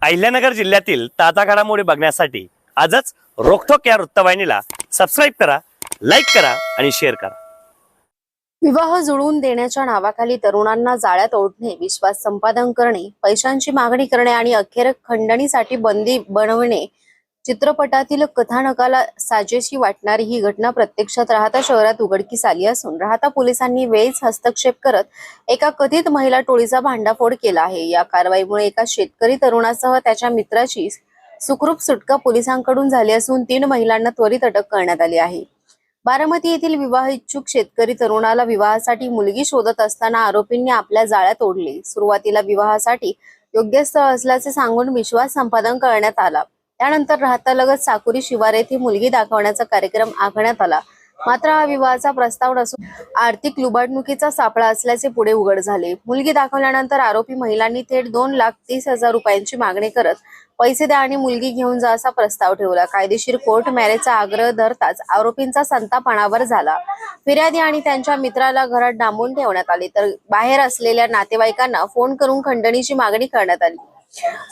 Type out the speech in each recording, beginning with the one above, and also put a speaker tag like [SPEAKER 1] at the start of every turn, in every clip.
[SPEAKER 1] अहिल्यानगर जिल्ह्यातील ताजा घडामोडी बघण्यासाठी आजच रोखोक या वृत्तवाहिनीला सबस्क्राईब करा, लाईक करा आणि शेअर करा।
[SPEAKER 2] विवाह जुळवून देण्याच्या नावाखाली तरुणांना जाळ्यात ओढणे, विश्वास संपादन करणे, पैशांची मागणी करणे आणि अखेर खंडणीसाठी बंदी बनवणे, चित्रपटातील कथानकाला साजेशी वाटणारी ही घटना प्रत्यक्षात राहता शहरात उघडकीस आली असून राहता पोलिसांनी वेळीच हस्तक्षेप करत एका कथित महिला टोळीचा भांडाफोड केला आहे। या कारवाईमुळे एका शेतकरी तरुणासह त्याच्या मित्राची सुखरूप सुटका पोलिसांकडून झाली असून 3 महिलांना त्वरित अटक करण्यात आली आहे। बारामती येथील विवाह इच्छुक शेतकरी तरुणाला विवाहासाठी मुलगी शोधत असताना आरोपींनी आपल्या जाळ्यात ओढले। सुरुवातीला विवाहासाठी योग्य स्थळ असल्याचे सांगून विश्वास संपादन करण्यात आला। त्यानंतर राहतालगत साकुरी शिवार येथे मुलगी दाखवण्याचा कार्यक्रम आखण्यात आला। मात्र हा विवाहाचा प्रस्ताव नसून आर्थिक लुबाडणुकीचा सापळा असल्याचे पुढे उघड झाले। मुलगी दाखवल्यानंतर आरोपी महिलांनी थेट 2,30,000 रुपयांची मागणी करत पैसे द्या आणि मुलगी घेऊन जा असा प्रस्ताव ठेवला। कायदेशीर कोर्ट मॅरेजचा आग्रह धरताच आरोपींचा संताप अनावर झाला। फिर्यादी आणि त्यांच्या मित्राला घरात डांबून ठेवण्यात आले तर बाहेर असलेल्या नातेवाईकांना फोन करून खंडणीची मागणी करण्यात आली।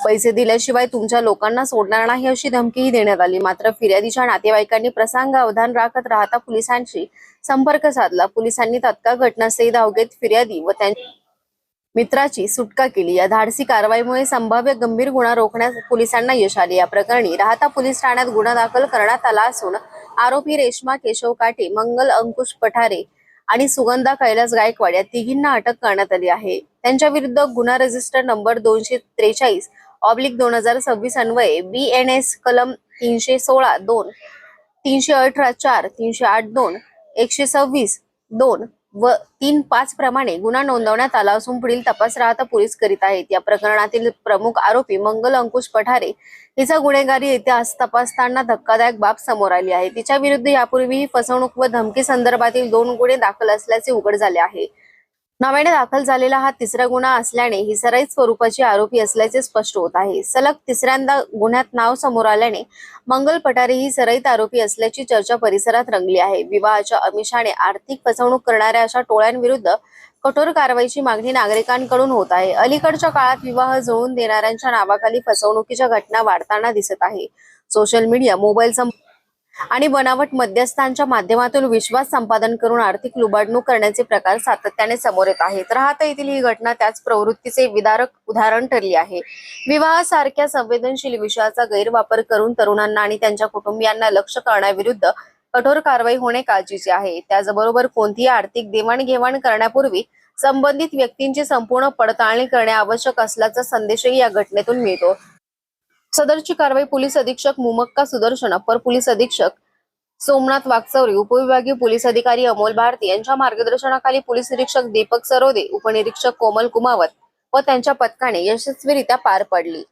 [SPEAKER 2] पैसे दिल्याशिवाय तुमच्या लोकांना सोडणार नाही अशी धमकीही देण्यात आली। मात्र फिर्यादीच्या नातेवाईकांनी प्रसंग अवधान राखत राहता पोलिसांशी संपर्क साधला। पोलिसांनी तात्काळ घटनास्थळी धाव घेत फिर्यादी व त्यांच्या मित्राची सुटका केली। या धाडसी कारवाईमुळे संभाव्य गंभीर गुन्हा रोखण्यास पोलिसांना यश आले। या प्रकरणी राहता पोलीस ठाण्यात गुन्हा दाखल करण्यात आला असून आरोपी रेश्मा केशव काटे, मंगल अंकुश पठारे आणि सुगंधा कैलास गायकवाड या तिघींना अटक करण्यात आली आहे। त्यांच्या विरुद्ध गुन्हा रजिस्टर नंबर 243/2026 अन्वये BNS कलम 316(2), 318(4), 308(2), 126(2) व 3(5) प्रमाणे गुन्हा नोंदवण्यात आला असून पुढील तपास राहता पोलीस करीत आहेत। या प्रकरणातील प्रमुख आरोपी मंगल अंकुश पठारे हिचा गुन्हेगारी इतिहास तपासताना धक्कादायक बाब समोर आली आहे। तिच्या विरुद्ध यापूर्वीही फसवणूक व धमकी संदर्भातील 2 गुन्हे दाखल असल्याचे उघड झाले आहे। नव्याने दाखल झालेला हा 3रा गुन्हा असल्याने ही सराईत स्वरूपाची आरोपी असल्याचे स्पष्ट होत आहे। सलग 3ऱ्यांदा गुन्ह्यात नाव समोर आल्याने मंगल पठारे ही सराईत आरोपी असल्याची चर्चा परिसरात रंगली आहे। विवाहाच्या आमिषाने आर्थिक फसवणूक करणाऱ्या अशा टोळ्यांविरुद्ध कठोर कारवाईची मागणी नागरिकांकडून होत आहे। अलीकडच्या काळात विवाह जुळवून देणाऱ्यांच्या नावाखाली फसवणुकीच्या घटना वाढताना दिसत आहे। सोशल मीडिया, मोबाईल आणि बनावट मध्यस्थांच्या माध्यमातून विश्वास संपादन करून आर्थिक लुबाडणूक करण्याचे प्रकार सातत्याने समोर येत आहेत। राहता येथील ही घटना त्याच प्रवृत्तीचे विदारक उदाहरण ठरली आहे। विवाहासारख्या संवेदनशील विषयाचा गैरवापर करून तरुणांना आणि त्यांच्या कुटुंबियांना लक्ष्य करण्याविरुद्ध कठोर कारवाई होणे काळजीचे आहे। त्याचबरोबर कोणतीही आर्थिक देवाणघेवाण करण्यापूर्वी संबंधित व्यक्तींची संपूर्ण पडताळणी करणे आवश्यक असल्याचा संदेशही या घटनेतून मिळतो। सदरची कारवाई पोलीस अधीक्षक मुमक्का सुदर्शन, अप्पर पोलीस अधीक्षक सोमनाथ वागचौरे, उपविभागीय पोलीस अधिकारी अमोल भारती यांच्या मार्गदर्शनाखाली पोलीस निरीक्षक दीपक सरोदे, उपनिरीक्षक कोमल कुमावत व त्यांच्या पथकाने यशस्वीरित्या पार पडली।